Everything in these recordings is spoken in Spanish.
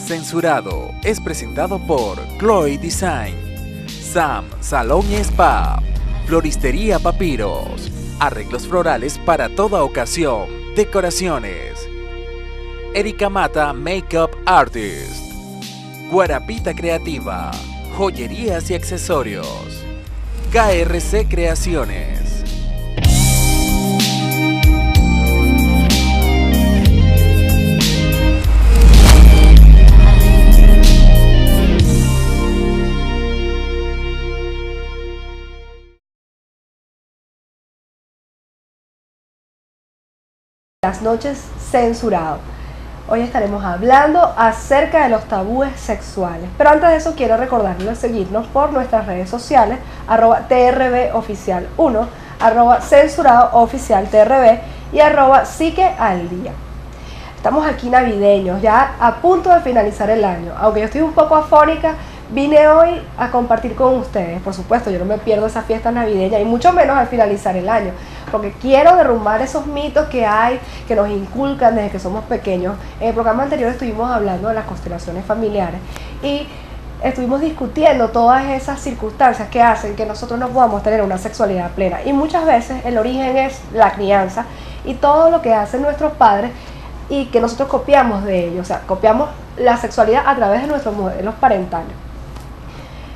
Censurado es presentado por Chloe Design, Sam Salón y Spa, Floristería Papiros, arreglos florales para toda ocasión, decoraciones, Erika Mata Makeup Artist, Guarapita Creativa, joyerías y accesorios, KRC Creaciones. Las noches censurado. Hoy estaremos hablando acerca de los tabúes sexuales. Pero antes de eso quiero recordarles seguirnos por nuestras redes sociales, @TRBOficial1, @CensuradoOficialTRB y @PsiqueAlDía. Estamos aquí navideños, ya a punto de finalizar el año. Aunque yo estoy un poco afónica, vine hoy a compartir con ustedes. Por supuesto, yo no me pierdo esa fiesta navideña y mucho menos al finalizar el año, porque quiero derrumbar esos mitos que hay, que nos inculcan desde que somos pequeños. En el programa anterior estuvimos hablando de las constelaciones familiares y estuvimos discutiendo todas esas circunstancias que hacen que nosotros no podamos tener una sexualidad plena. Y muchas veces el origen es la crianza y todo lo que hacen nuestros padres y que nosotros copiamos de ellos. O sea, copiamos la sexualidad a través de nuestros modelos parentales.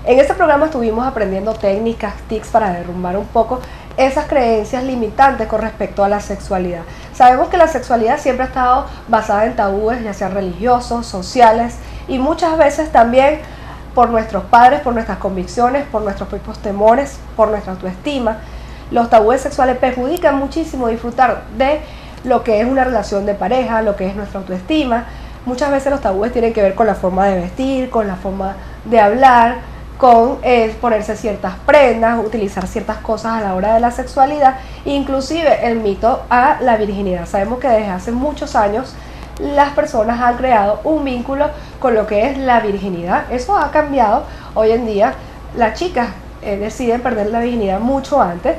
En este programa estuvimos aprendiendo técnicas, tips para derrumbar un poco esas creencias limitantes con respecto a la sexualidad. Sabemos que la sexualidad siempre ha estado basada en tabúes, ya sean religiosos, sociales y muchas veces también por nuestros padres, por nuestras convicciones, por nuestros propios temores, por nuestra autoestima. Los tabúes sexuales perjudican muchísimo disfrutar de lo que es una relación de pareja, lo que es nuestra autoestima. Muchas veces los tabúes tienen que ver con la forma de vestir, con la forma de hablar, con ponerse ciertas prendas, utilizar ciertas cosas a la hora de la sexualidad, inclusive el mito a la virginidad. Sabemos que desde hace muchos años las personas han creado un vínculo con lo que es la virginidad. Eso ha cambiado. Hoy en día las chicas deciden perder la virginidad mucho antes,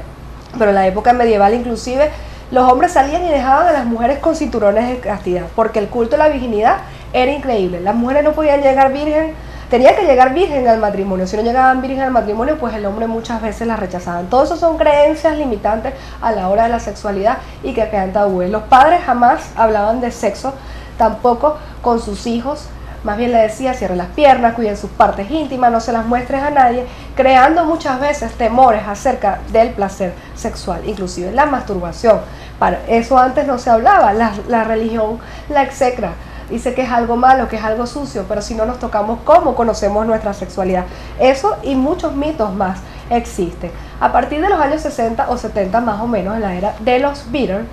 pero en la época medieval inclusive los hombres salían y dejaban a las mujeres con cinturones de castidad, porque el culto de la virginidad era increíble. Las mujeres no podían llegar virgen. Tenía que llegar virgen al matrimonio. Si no llegaban virgen al matrimonio, pues el hombre muchas veces la rechazaban. Todo eso son creencias limitantes a la hora de la sexualidad y que crean tabúes. Los padres jamás hablaban de sexo, tampoco con sus hijos. Más bien le decía, cierren las piernas, cuiden sus partes íntimas, no se las muestres a nadie, creando muchas veces temores acerca del placer sexual, inclusive la masturbación. Para eso antes no se hablaba, la religión la execra. Dice que es algo malo, que es algo sucio, pero si no nos tocamos, ¿cómo conocemos nuestra sexualidad? Eso y muchos mitos más existen. A partir de los años 60 o 70 más o menos, en la era de los Beatles,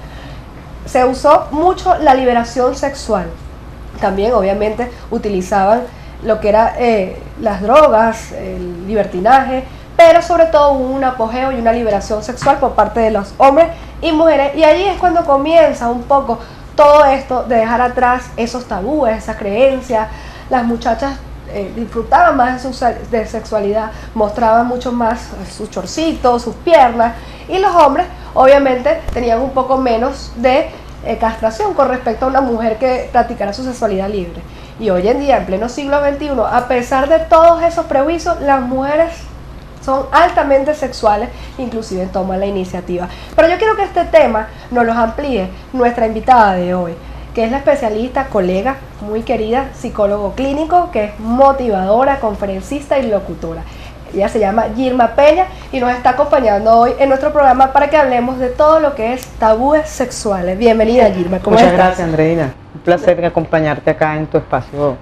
se usó mucho la liberación sexual. También obviamente utilizaban lo que era las drogas, el libertinaje, pero sobre todo hubo un apogeo y una liberación sexual por parte de los hombres y mujeres, y allí es cuando comienza un poco todo esto de dejar atrás esos tabúes, esas creencias. Las muchachas disfrutaban más de sexualidad, mostraban mucho más sus chorcitos, sus piernas, y los hombres obviamente tenían un poco menos de castración con respecto a una mujer que practicara su sexualidad libre. Y hoy en día, en pleno siglo XXI, a pesar de todos esos prejuicios, las mujeres son altamente sexuales, inclusive toman la iniciativa. Pero yo quiero que este tema nos lo amplíe nuestra invitada de hoy, que es la especialista, colega, muy querida, psicólogo clínico, que es motivadora, conferencista y locutora. Ella se llama Yirma Peña y nos está acompañando hoy en nuestro programa para que hablemos de todo lo que es tabúes sexuales. Bienvenida, Yirma, ¿cómo estás? Muchas gracias, Andreina. Un placer acompañarte acá en tu espacio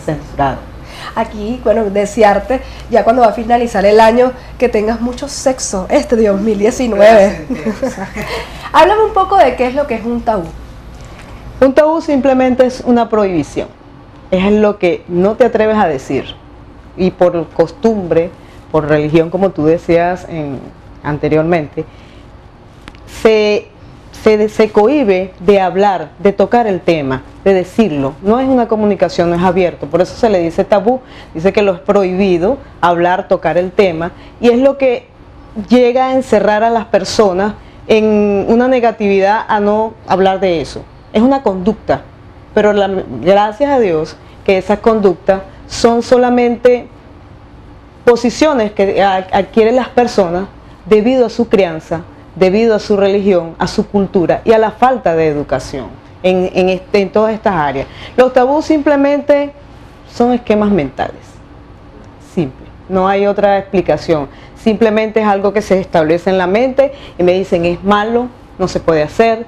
censurado. Aquí, bueno, desearte ya cuando va a finalizar el año que tengas mucho sexo este 2019. Háblame un poco de qué es lo que es un tabú. Un tabú simplemente es una prohibición. Es lo que no te atreves a decir. Y por costumbre, por religión, como tú decías anteriormente, se cohíbe de hablar, de tocar el tema, de decirlo. No es una comunicación, no es abierto. Por eso se le dice tabú. Dice que lo es prohibido hablar, tocar el tema. Y es lo que llega a encerrar a las personas en una negatividad a no hablar de eso. Es una conducta. Pero gracias a Dios que esas conductas son solamente posiciones que adquieren las personas debido a su crianza, debido a su religión, a su cultura y a la falta de educación en todas estas áreas. Los tabús simplemente son esquemas mentales, simple, no hay otra explicación, simplemente es algo que se establece en la mente y me dicen es malo, no se puede hacer,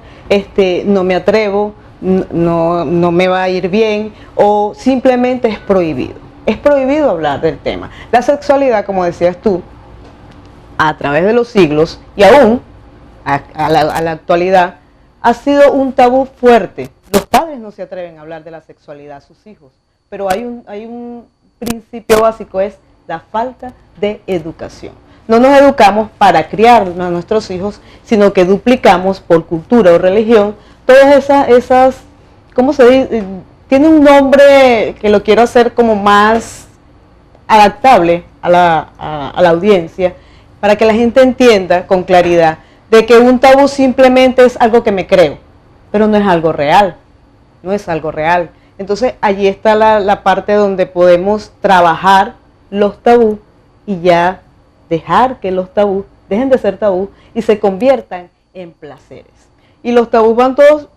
no me atrevo, no me va a ir bien, o simplemente es prohibido. Es prohibido hablar del tema. La sexualidad, como decías tú, a través de los siglos y aún a la actualidad, ha sido un tabú fuerte. Los padres no se atreven a hablar de la sexualidad a sus hijos, pero hay un principio básico, es la falta de educación. No nos educamos para criar a nuestros hijos, sino que duplicamos por cultura o religión todas esas ¿cómo se dice? Tiene un nombre que lo quiero hacer como más adaptable a la audiencia, para que la gente entienda con claridad de que un tabú simplemente es algo que me creo, pero no es algo real, no es algo real. Entonces allí está la parte donde podemos trabajar los tabús y ya dejar que los tabús dejen de ser tabú y se conviertan en placeres. Y los tabús van todos,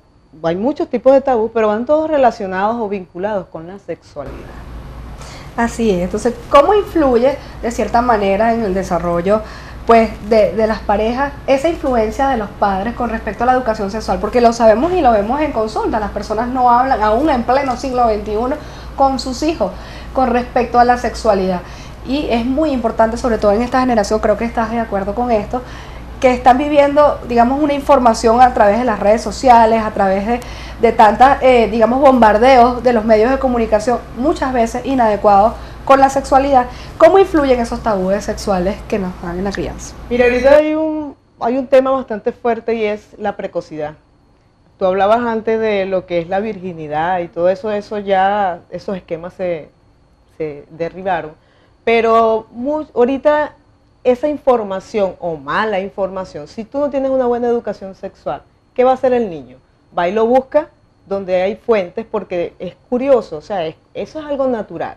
hay muchos tipos de tabús, pero van todos relacionados o vinculados con la sexualidad. Así es. Entonces, ¿cómo influye de cierta manera en el desarrollo pues de las parejas esa influencia de los padres con respecto a la educación sexual? Porque lo sabemos y lo vemos en consulta, las personas no hablan aún en pleno siglo XXI con sus hijos con respecto a la sexualidad. Y es muy importante, sobre todo en esta generación, creo que estás de acuerdo con esto, que están viviendo, digamos, una información a través de las redes sociales, a través de tantas, digamos, bombardeos de los medios de comunicación, muchas veces inadecuados con la sexualidad. ¿Cómo influyen esos tabúes sexuales que nos dan en la crianza? Mira, ahorita hay un tema bastante fuerte y es la precocidad. Tú hablabas antes de lo que es la virginidad y todo eso, ya, esos esquemas se derribaron. Pero ahorita esa información o mala información, si tú no tienes una buena educación sexual, ¿qué va a hacer el niño? Va y lo busca donde hay fuentes porque es curioso, o sea, eso es algo natural.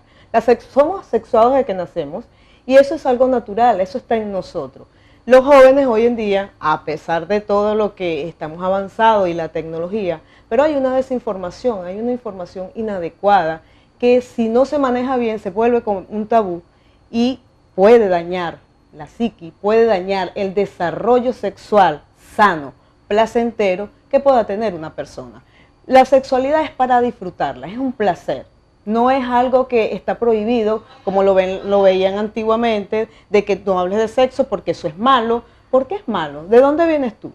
Somos sexuados desde que nacemos y eso es algo natural, eso está en nosotros. Los jóvenes hoy en día, a pesar de todo lo que estamos avanzado y la tecnología, pero hay una desinformación, hay una información inadecuada que si no se maneja bien se vuelve como un tabú y puede dañar la psiqui, puede dañar el desarrollo sexual sano, placentero que pueda tener una persona. La sexualidad es para disfrutarla, es un placer, no es algo que está prohibido como lo veían antiguamente, de que no hables de sexo porque eso es malo. ¿Por qué es malo? ¿De dónde vienes tú?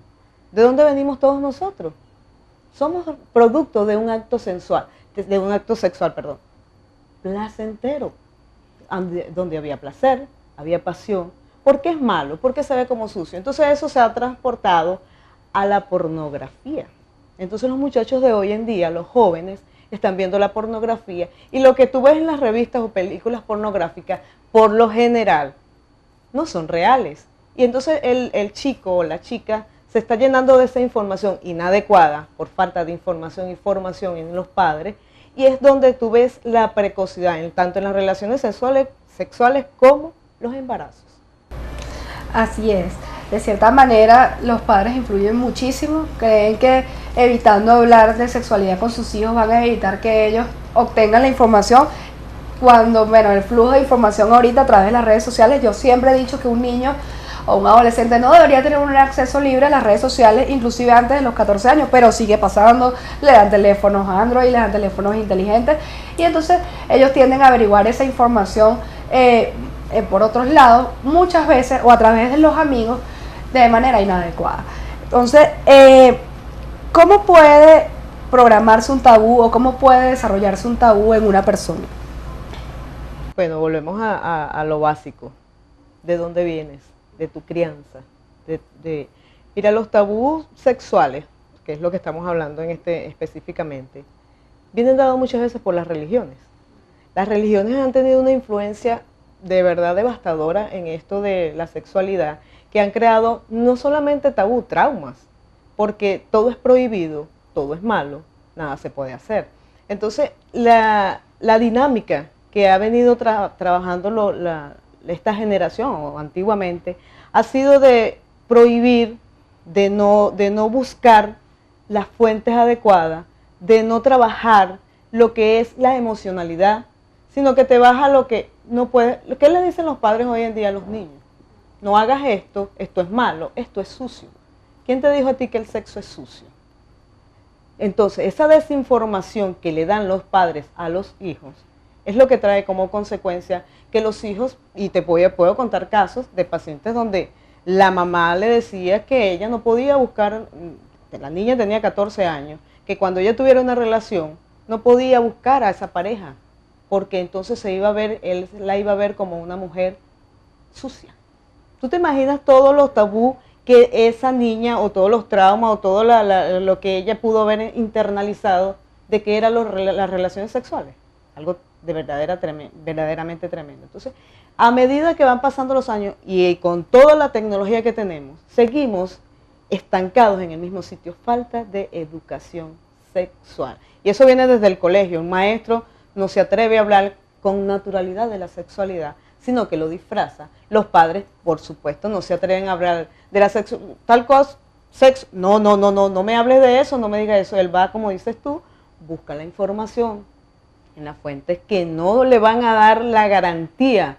¿De dónde venimos todos nosotros? Somos producto de un acto sexual, placentero, donde había placer, había pasión. ¿Por qué es malo? Porque se ve como sucio. Entonces eso se ha transportado a la pornografía. Entonces los muchachos de hoy en día, los jóvenes, están viendo la pornografía y lo que tú ves en las revistas o películas pornográficas, por lo general, no son reales. Y entonces el chico o la chica se está llenando de esa información inadecuada por falta de información y formación en los padres, y es donde tú ves la precocidad, tanto en las relaciones sexuales como los embarazos. Así es. De cierta manera, los padres influyen muchísimo. Creen que evitando hablar de sexualidad con sus hijos van a evitar que ellos obtengan la información. Cuando, bueno, el flujo de información ahorita a través de las redes sociales, yo siempre he dicho que un niño o un adolescente no debería tener un acceso libre a las redes sociales, inclusive antes de los 14 años, pero sigue pasando, le dan teléfonos Android, le dan teléfonos inteligentes, y entonces ellos tienden a averiguar esa información por otros lados, muchas veces, o a través de los amigos, de manera inadecuada. Entonces, ¿cómo puede programarse un tabú o cómo puede desarrollarse un tabú en una persona? Bueno, volvemos a lo básico. ¿De dónde vienes? De tu crianza. Mira, los tabús sexuales, que es lo que estamos hablando específicamente, vienen dados muchas veces por las religiones. Las religiones han tenido una influencia de verdad devastadora en esto de la sexualidad, que han creado no solamente tabú, traumas, porque todo es prohibido, todo es malo, nada se puede hacer. Entonces, la dinámica que ha venido trabajando esta generación o antiguamente ha sido de prohibir, de no buscar las fuentes adecuadas, de no trabajar lo que es la emocionalidad, sino que te vas a lo que no puedes. ¿Qué le dicen los padres hoy en día a los niños? No hagas esto es malo, esto es sucio. ¿Quién te dijo a ti que el sexo es sucio? Entonces, esa desinformación que le dan los padres a los hijos es lo que trae como consecuencia que los hijos, y puedo contar casos de pacientes donde la mamá le decía que ella no podía buscar, la niña tenía 14 años, que cuando ella tuviera una relación no podía buscar a esa pareja, porque entonces él la iba a ver como una mujer sucia. ¿Tú te imaginas todos los tabús que esa niña, o todos los traumas, o todo lo que ella pudo haber internalizado de que eran las relaciones sexuales? Algo de verdaderamente tremendo. Entonces, a medida que van pasando los años y con toda la tecnología que tenemos, seguimos estancados en el mismo sitio, falta de educación sexual. Y eso viene desde el colegio. Un maestro no se atreve a hablar con naturalidad de la sexualidad, sino que lo disfraza. Los padres, por supuesto, no se atreven a hablar de la sexualidad, tal cosa, sexo, no me hables de eso, no me digas eso. Él va, como dices tú, busca la información en las fuentes que no le van a dar la garantía,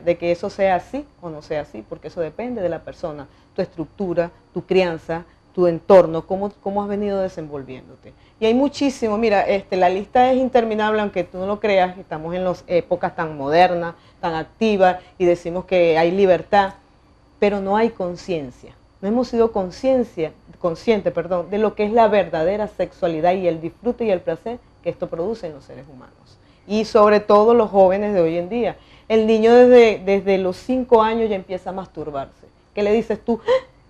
de que eso sea así o no sea así, porque eso depende de la persona, tu estructura, tu crianza, tu entorno, cómo has venido desenvolviéndote. Y hay muchísimo, mira, la lista es interminable, aunque tú no lo creas, estamos en las épocas tan modernas, tan activas, y decimos que hay libertad, pero no hay conciencia. No hemos sido conscientes, de lo que es la verdadera sexualidad y el disfrute y el placer que esto produce en los seres humanos. Y sobre todo los jóvenes de hoy en día. El niño desde los 5 años ya empieza a masturbarse. ¿Qué le dices tú?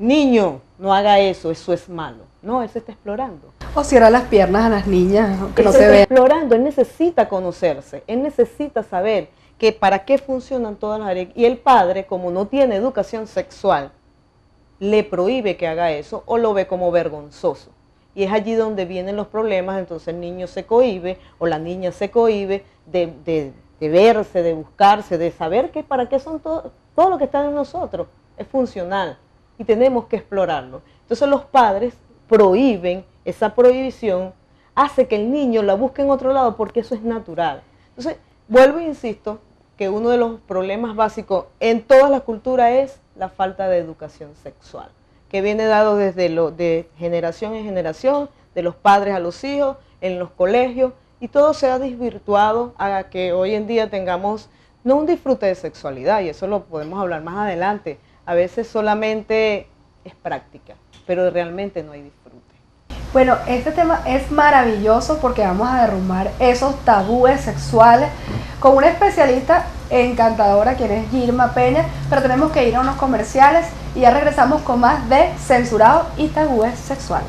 Niño, no haga eso es malo. No, él se está explorando. O cierra las piernas a las niñas, que él no se se está vean. explorando, él necesita conocerse, él necesita saber que para qué funcionan todas las áreas. Y el padre, como no tiene educación sexual, le prohíbe que haga eso o lo ve como vergonzoso. Y es allí donde vienen los problemas. Entonces el niño se cohíbe o la niña se cohíbe de verse, de buscarse, de saber que para qué son todo lo que está en nosotros. Es funcional y tenemos que explorarlo. Entonces los padres prohíben, esa prohibición hace que el niño la busque en otro lado porque eso es natural. Entonces, vuelvo e insisto que uno de los problemas básicos en todas las culturas es la falta de educación sexual, que viene dado de generación en generación, de los padres a los hijos, en los colegios, y todo se ha desvirtuado a que hoy en día tengamos no un disfrute de sexualidad, y eso lo podemos hablar más adelante. A veces solamente es práctica, pero realmente no hay disfrute. Bueno, este tema es maravilloso porque vamos a derrumbar esos tabúes sexuales con una especialista encantadora, quien es Gilma Peña, pero tenemos que ir a unos comerciales y ya regresamos con más de Censurado y Tabúes Sexuales.